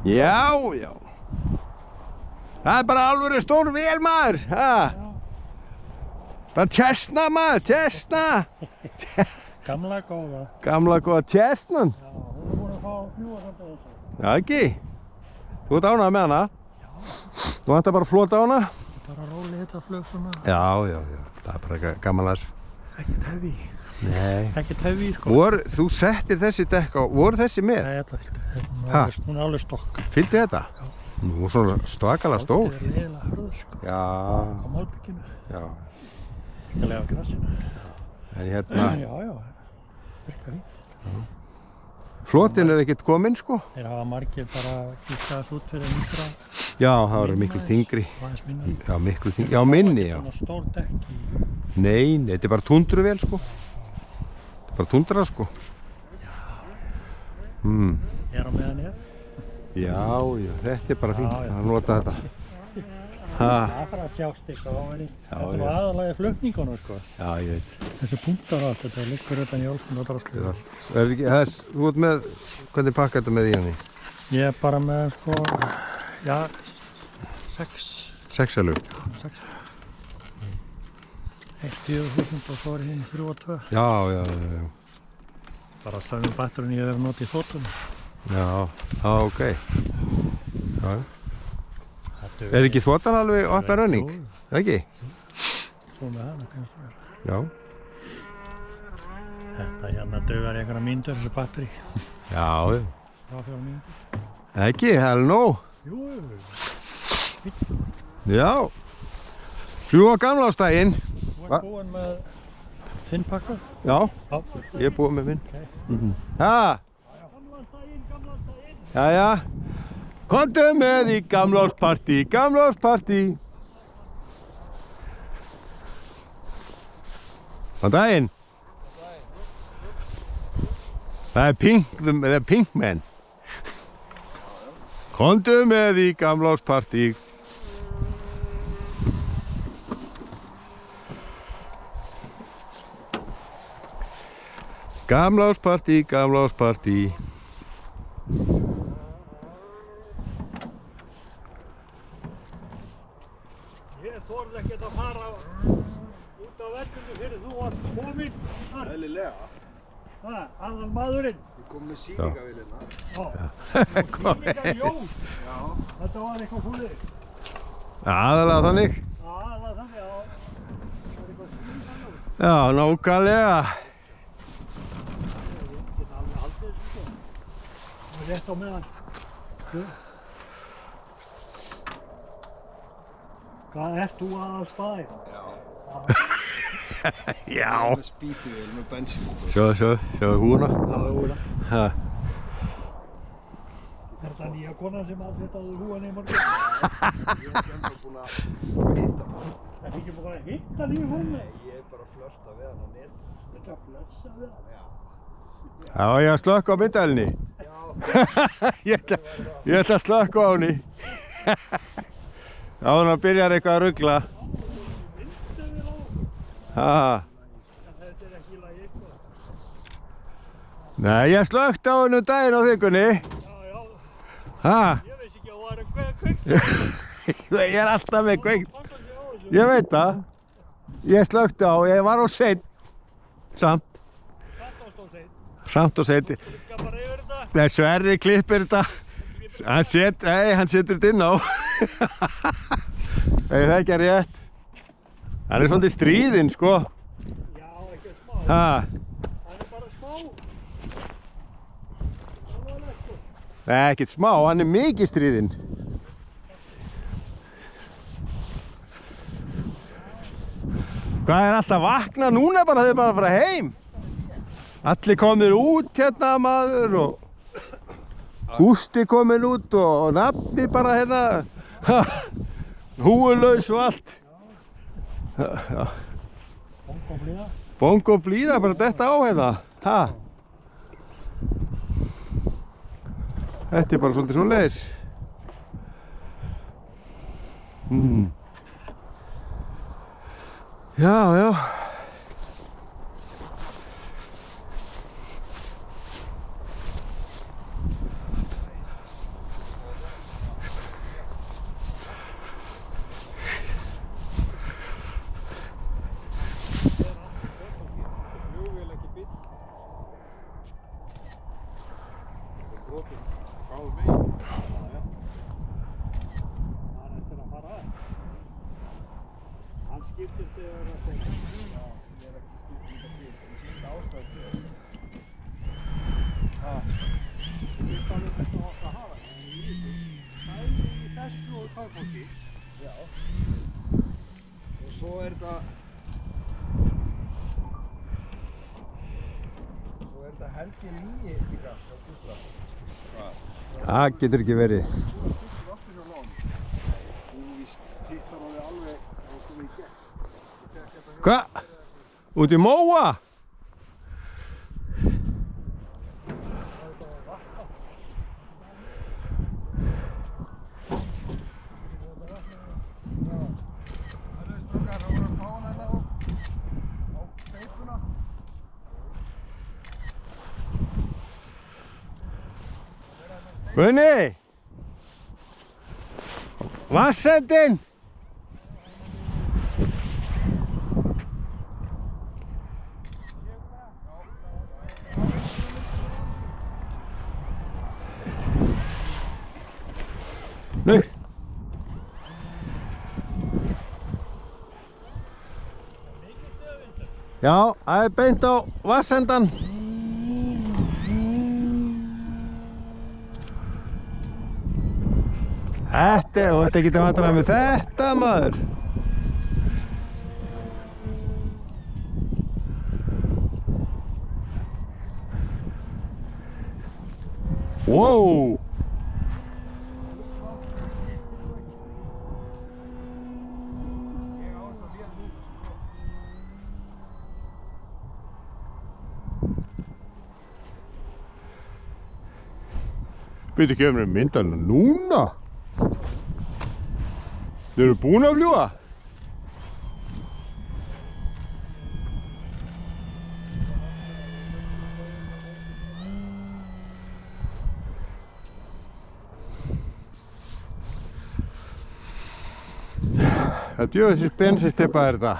Já, já. Það bara alveg stór vél maður. Bara Cessna maður, Cessna. Gamla góða. Gamla góða Cessnan. Já, hún búin að fá fljúa samt að þessu. Já, ekki. Þú ert ánægð með hana? Já. Þú vantar bara að flota á hana? Bara róli þetta flug svona. Já, já, já. Það er bara gaman að þessu. Ekkert hefi. Nei. Ekkert hefi, sko. Þú settir þessi dekk á, voru þessi með? Nei, þetta fylgdi. Hún er alveg stokk. Fylgdi þetta? Já. Nú svona svakalega stór. Þetta er leiðilega hörður, sko. Já. Á malbygginu. Já. Skal lega grassinu. En hérna. Já, já. Virka fínt. Flotin er ekkert kominn, sko. Þeir hafa margir bara kíkast út fyrir mikra. Já, það eru miklu þyngri. Aðeins minni. Já, miklu þyngri. Já, minni, já. Svona stór dekk í. Nei, þetta er bara tundruvél, sko. Þetta er bara tundra, sko. Já. Ég á meðan ég. Já, já, þetta er bara fínt að nota þetta. Það þarf að sjást eitthvað á henni. Þetta er nú aðalagi flutningunum, sko. Já, ég veit. Þessi punktar á þetta liggur utan í olfun og draslu. Þú ert með, hvernig pakkar þetta með í henni? Ég er bara með, sko, já, 6 elur? 6. 1.000 og svo er hinn 3 og 2. Já, já, já. Bara sögum batterinn ég hef notið í þóttunum. Já, ok. Já. Er ekki þotan alveg upp and running? Ekki? Svo með hana finnst það vera. Já. Þetta hérna dugar einhverja mínútur þessu batteri. Já, já. 3-4 mínútur. Ekki, það er nóg. Jú. Já. Fljúga gamlástaginn. Þú ert búinn með þinn pakka? Já. Ég er búinn með minn. Gamlástaginn. Jæja. Komdu með í gamlárspartí, gamlárspartí. Góðan daginn. Það er Pink Man. Komdu með í gamlárspartí. Gamlárspartí, gamlárspartí. Þorði ekkert að fara út á vellinu fyrir þú varst kominn. Eðlilega. Aðal maðurinn. Ég kom með sýningavélina. Sýningarjól. Já. Þetta var eitthvað fúlið. Aðalega þannig. Aðalega þannig, já. Það var eitthvað sýningarjól. Já, nákvæmlega. Ég get alveg haldið þessu, sko. Það var rétt á meðan. Hvað ert þú aðal spæð? Já. Já. Með spýtuvél, með bensín. Sjáðu húna. Já, húna. Er það nýja konan sem aðsetaði húan í morgun? Ég er ekki ennþá búinn að hitta hana. Það er ekki búinn að hitta nýju húnu? Nei, ég er bara að flörta við hana nýtt. Þetta að flörsa við hana? Já. Já, ég að slökka á myndavélinni. Já. Ég ætla að slökka á henni. Áður að byrjar eitthvað að rugla. Þetta er ekki í lagi eitthvað. Nei, ég slökkt á henni daginn á þingunni. Já. Ég veist ekki að það er kveikt. Ég er alltaf með kveikt. Ég veit það. Ég slökkt á, ég var á seinn. Samt og seinn. Nei, Sverri klippir þetta. Hann setur þetta inn á. Það er ekki rétt. Hann er svolítið stríðinn, sko. Já, ekki smá. Hann er bara smá. Nei, ekkert smá, hann er mikið stríðinn. Hvað er alltaf að vakna núna bara þegar bara að fara heim? Allir komnir út hérna, maður, og Gústi kominn út og nafni bara hérna. Húulaus og allt. Bongo blíða. Bongo blíða, bara detta á hérna. Þetta er bara svolítið svoleiðis. Já. brotum báðum megin. Það eftir að fara að. Hann skiptir þegar það segja. Já, ég ekki skipt líka til. Það sýnst ástæðu til. Fyrst alveg þetta átt að hafa. Það í þessu og Kárfólki. Já. Og svo þetta Helgi Lýi líka hjá Gústra. Það getur ekki verið. Þú skiptir aftur hjá Lán. Þú víst hittar á þig alveg að þú komið í gegn. Hvað? Út í móa? Gunni! Vatnsendinn! Nú! Já, það er beint á vatnsendan. Þetta getur vandrað með þetta, maður. Wow! Byrju ekki um myndan núna? Þau eru búin að fljúga? Það djöðu þessi bensisteppa er þetta.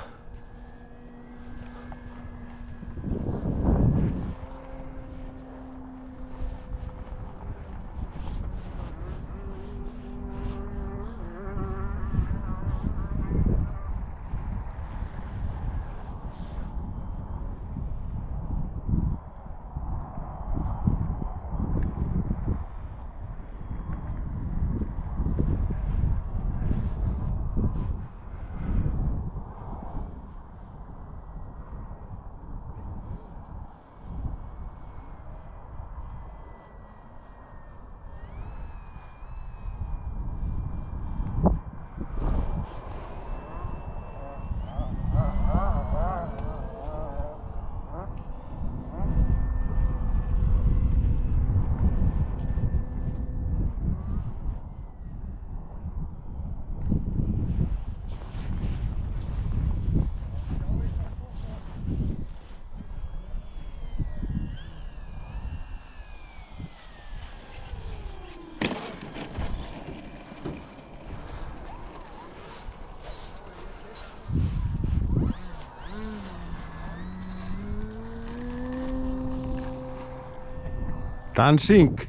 Dancing.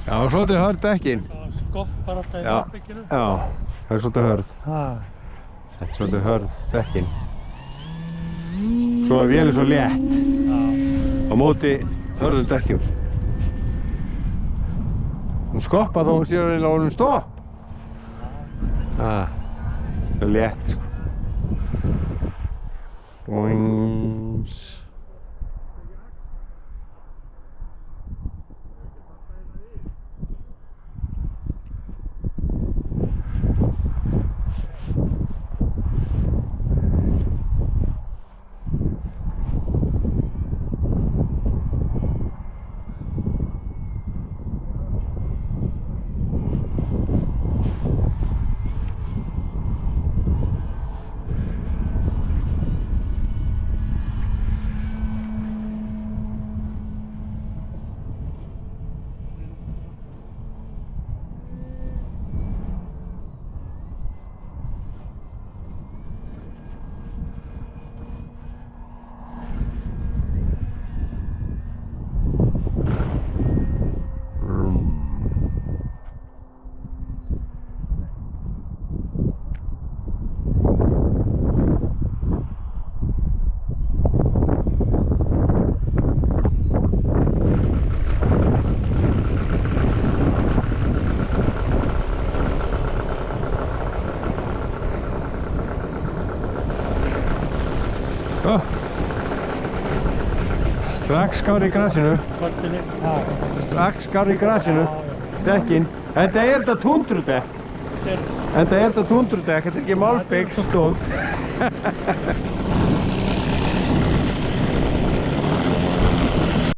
Já, svolítið hörð dekkin. Það skoppar alltaf í varbygginu. Já, það er svolítið hörð. Þetta er svolítið hörð dekkin. Svo er vélin svo létt á móti hörðum dekkjum. Hún skoppa þó hún sér eiginlega orðin stopp. Það er létt, sko. Boings. Strax skár í grasinu. Kortinni. Já. Strax skár í grasinu. Dekkin. Þetta er þetta tundurdekk. Þetta er þetta tundurdekk. Þetta er ekki Malbik stóð.